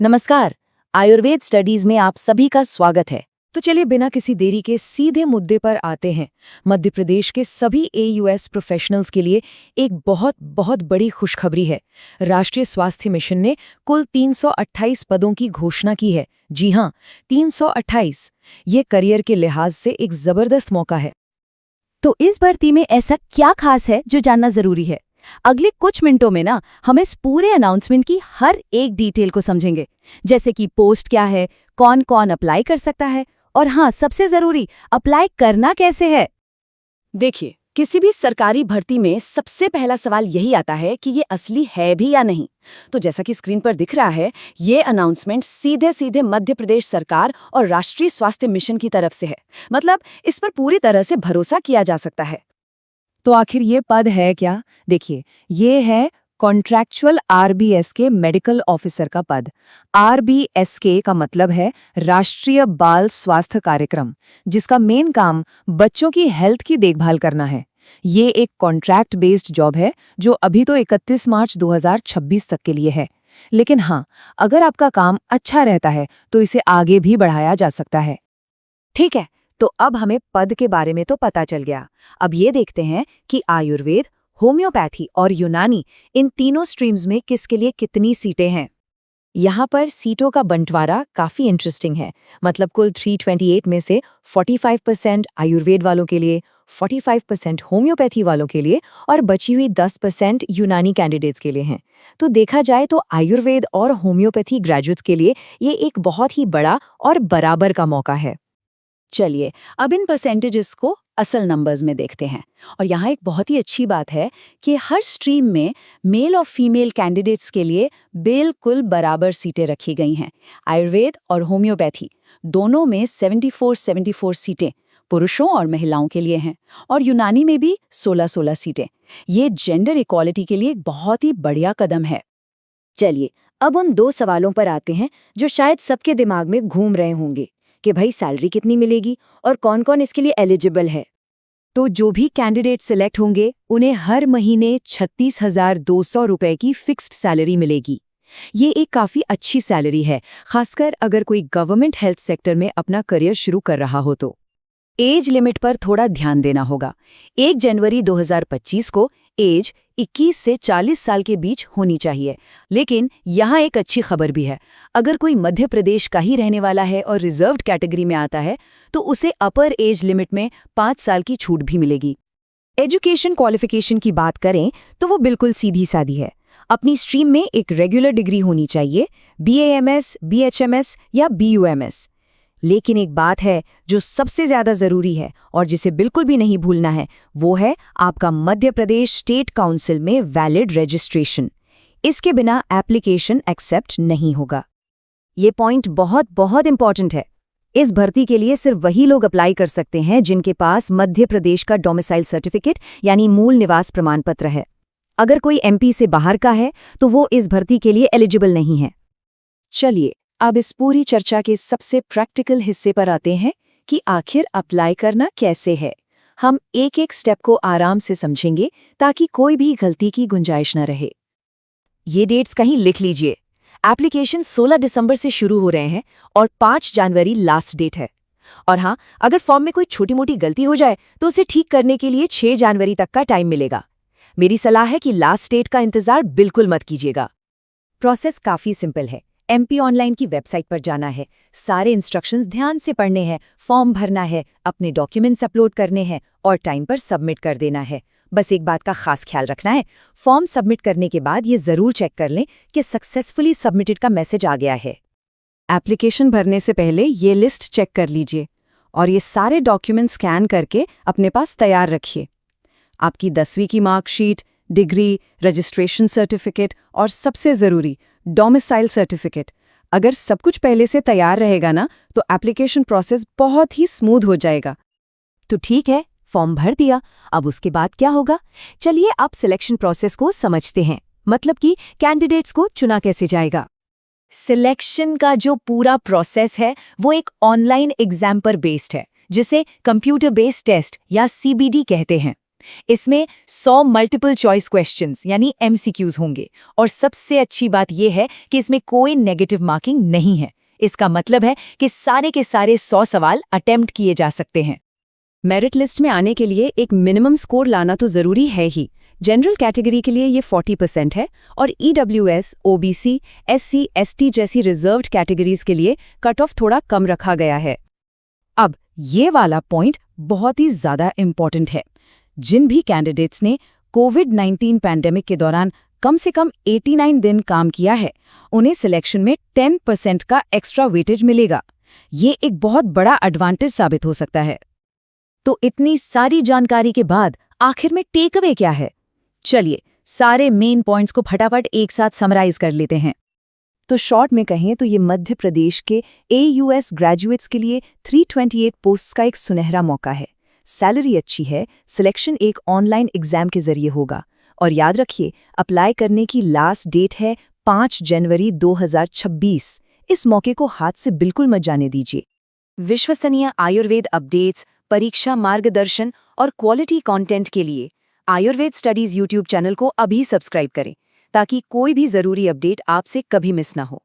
नमस्कार। आयुर्वेद स्टडीज में आप सभी का स्वागत है। तो चलिए बिना किसी देरी के सीधे मुद्दे पर आते हैं। मध्य प्रदेश के सभी AUS प्रोफेशनल्स के लिए एक बहुत बहुत बड़ी खुशखबरी है। राष्ट्रीय स्वास्थ्य मिशन ने कुल 328 पदों की घोषणा की है। जी हाँ, 328। ये करियर के लिहाज से एक जबरदस्त मौका है। तो इस भर्ती में ऐसा क्या खास है जो जानना जरूरी है? अगले कुछ मिनटों में ना हम इस पूरे अनाउंसमेंट की हर एक डिटेल को समझेंगे, जैसे कि पोस्ट क्या है, कौन कौन अप्लाई कर सकता है और हाँ, सबसे जरूरी, अप्लाई करना कैसे है। देखिए, किसी भी सरकारी भर्ती में सबसे पहला सवाल यही आता है कि ये असली है भी या नहीं। तो जैसा कि स्क्रीन पर दिख रहा है, ये अनाउंसमेंट सीधे सीधे मध्य प्रदेश सरकार और राष्ट्रीय स्वास्थ्य मिशन की तरफ से है। मतलब इस पर पूरी तरह से भरोसा किया जा सकता है। तो आखिर ये पद है क्या? देखिए, ये है कॉन्ट्रैक्चुअल RBSK मेडिकल ऑफिसर का पद। RBSK का मतलब है राष्ट्रीय बाल स्वास्थ्य कार्यक्रम, जिसका मेन काम बच्चों की हेल्थ की देखभाल करना है। ये एक कॉन्ट्रैक्ट बेस्ड जॉब है जो अभी तो 31 मार्च 2026 तक के लिए है। लेकिन हाँ, अगर आपका काम अच्छा रहता है तो इसे आगे भी बढ़ाया जा सकता है। ठीक है, तो अब हमें पद के बारे में तो पता चल गया। अब ये देखते हैं कि आयुर्वेद, होम्योपैथी और यूनानी, इन तीनों स्ट्रीम्स में किसके लिए कितनी सीटें हैं। यहाँ पर सीटों का बंटवारा काफी इंटरेस्टिंग है। मतलब कुल 328 में से 45% आयुर्वेद वालों के लिए, 45% होम्योपैथी वालों के लिए और बची हुई 10% यूनानी कैंडिडेट्स के लिए हैं। तो देखा जाए तो आयुर्वेद और होम्योपैथी ग्रेजुएट्स के लिए ये एक बहुत ही बड़ा और बराबर का मौका है। चलिए, अब इन परसेंटेजेस को असल नंबर्स में देखते हैं। और यहाँ एक बहुत ही अच्छी बात है कि हर स्ट्रीम में मेल और फीमेल कैंडिडेट्स के लिए बिल्कुल बराबर सीटें रखी गई हैं। आयुर्वेद और होम्योपैथी दोनों में 74-74 सीटें पुरुषों और महिलाओं के लिए हैं और यूनानी में भी 16-16 सीटें। ये जेंडर इक्वालिटी के लिए एक बहुत ही बढ़िया कदम है। चलिए, अब उन दो सवालों पर आते हैं जो शायद सबके दिमाग में घूम रहे होंगे कि भाई सैलरी कितनी मिलेगी और कौन-कौन इसके लिए एलिजिबल है। तो जो भी कैंडिडेट सिलेक्ट होंगे उन्हें हर महीने 36,200 रुपए की फिक्स्ड सैलरी मिलेगी। ये एक काफ़ी अच्छी सैलरी है, खासकर अगर कोई गवर्नमेंट हेल्थ सेक्टर में अपना करियर शुरू कर रहा हो तो। एज लिमिट पर थोड़ा ध्यान देना होगा। 1 जनवरी 2025 को एज 21 से 40 साल के बीच होनी चाहिए। लेकिन यहाँ एक अच्छी खबर भी है। अगर कोई मध्य प्रदेश का ही रहने वाला है और रिजर्व्ड कैटेगरी में आता है तो उसे अपर एज लिमिट में 5 साल की छूट भी मिलेगी। एजुकेशन क्वालिफिकेशन की बात करें तो वो बिल्कुल सीधी सादी है। अपनी स्ट्रीम में एक रेगुलर डिग्री होनी चाहिए, BAMS, BHMS या BUMS। लेकिन एक बात है जो सबसे ज्यादा जरूरी है और जिसे बिल्कुल भी नहीं भूलना है, वो है आपका मध्य प्रदेश स्टेट काउंसिल में वैलिड रजिस्ट्रेशन। इसके बिना एप्लीकेशन एक्सेप्ट नहीं होगा। ये पॉइंट बहुत बहुत इंपॉर्टेंट है। इस भर्ती के लिए सिर्फ वही लोग अप्लाई कर सकते हैं जिनके पास मध्य प्रदेश का डोमिसाइल सर्टिफिकेट यानी मूल निवास प्रमाण पत्र है। अगर कोई MP से बाहर का है तो वो इस भर्ती के लिए एलिजिबल नहीं है। चलिए, अब इस पूरी चर्चा के सबसे प्रैक्टिकल हिस्से पर आते हैं कि आखिर अप्लाई करना कैसे है। हम एक एक स्टेप को आराम से समझेंगे ताकि कोई भी गलती की गुंजाइश न रहे। ये डेट्स कहीं लिख लीजिए। एप्लीकेशन 16 दिसंबर से शुरू हो रहे हैं और 5 जनवरी लास्ट डेट है। और हाँ, अगर फॉर्म में कोई छोटी मोटी गलती हो जाए तो उसे ठीक करने के लिए 6 जनवरी तक का टाइम मिलेगा। मेरी सलाह है कि लास्ट डेट का इंतजार बिल्कुल मत कीजिएगा। प्रोसेस काफ़ी सिंपल है। MP ऑनलाइन की वेबसाइट पर जाना है, सारे इंस्ट्रक्शंस ध्यान से पढ़ने हैं, फॉर्म भरना है, अपने डॉक्यूमेंट्स अपलोड करने हैं और टाइम पर सबमिट कर देना है। बस एक बात का खास ख्याल रखना है, फॉर्म सबमिट करने के बाद ये ज़रूर चेक कर लें कि सक्सेसफुली सबमिटेड का मैसेज आ गया है। एप्लीकेशन भरने से पहले ये लिस्ट चेक कर लीजिए और ये सारे डॉक्यूमेंट्स स्कैन करके अपने पास तैयार रखिए। आपकी 10वीं की मार्कशीट, डिग्री, रजिस्ट्रेशन सर्टिफिकेट और सबसे ज़रूरी डोमिसाइल सर्टिफिकेट। अगर सब कुछ पहले से तैयार रहेगा ना तो एप्लीकेशन प्रोसेस बहुत ही स्मूथ हो जाएगा। तो ठीक है, फॉर्म भर दिया, अब उसके बाद क्या होगा? चलिए अब सिलेक्शन प्रोसेस को समझते हैं। मतलब कि कैंडिडेट्स को चुना कैसे जाएगा। सिलेक्शन का जो पूरा प्रोसेस है वो एक ऑनलाइन एग्जाम पर बेस्ड है, जिसे कंप्यूटर बेस्ड टेस्ट या CBT कहते हैं। इसमें 100 मल्टीपल चॉइस क्वेश्चंस यानी एमसीक्यूज होंगे और सबसे अच्छी बात यह है कि इसमें कोई नेगेटिव मार्किंग नहीं है। इसका मतलब है कि सारे के सारे 100 सवाल अटेम्प्ट किए जा सकते हैं। मेरिट लिस्ट में आने के लिए एक मिनिमम स्कोर लाना तो जरूरी है ही। जनरल कैटेगरी के लिए ये 40% है और ईडब्ल्यूएस, ओबीसी, एससी, एसटी जैसी रिजर्व्ड कैटेगरीज के लिए कट ऑफ थोड़ा कम रखा गया है। अब ये वाला पॉइंट बहुत ही ज्यादा इम्पोर्टेंट है। जिन भी कैंडिडेट्स ने कोविड-19 पैंडेमिक के दौरान कम से कम 89 दिन काम किया है, उन्हें सिलेक्शन में 10% का एक्स्ट्रा वेटेज मिलेगा। ये एक बहुत बड़ा एडवांटेज साबित हो सकता है। तो इतनी सारी जानकारी के बाद आखिर में टेक अवे क्या है? चलिए सारे मेन पॉइंट्स को फटाफट एक साथ समराइज कर लेते हैं। तो शॉर्ट में कहें तो ये मध्य प्रदेश के AUS ग्रेजुएट्स के लिए 328 पोस्ट्स का एक सुनहरा मौका है। सैलरी अच्छी है, सिलेक्शन एक ऑनलाइन एग्जाम के जरिए होगा और याद रखिए अप्लाई करने की लास्ट डेट है 5 जनवरी 2026। इस मौके को हाथ से बिल्कुल मत जाने दीजिए। विश्वसनीय आयुर्वेद अपडेट्स, परीक्षा मार्गदर्शन और क्वालिटी कंटेंट के लिए आयुर्वेद स्टडीज YouTube चैनल को अभी सब्सक्राइब करें ताकि कोई भी जरूरी अपडेट आपसे कभी मिस ना हो।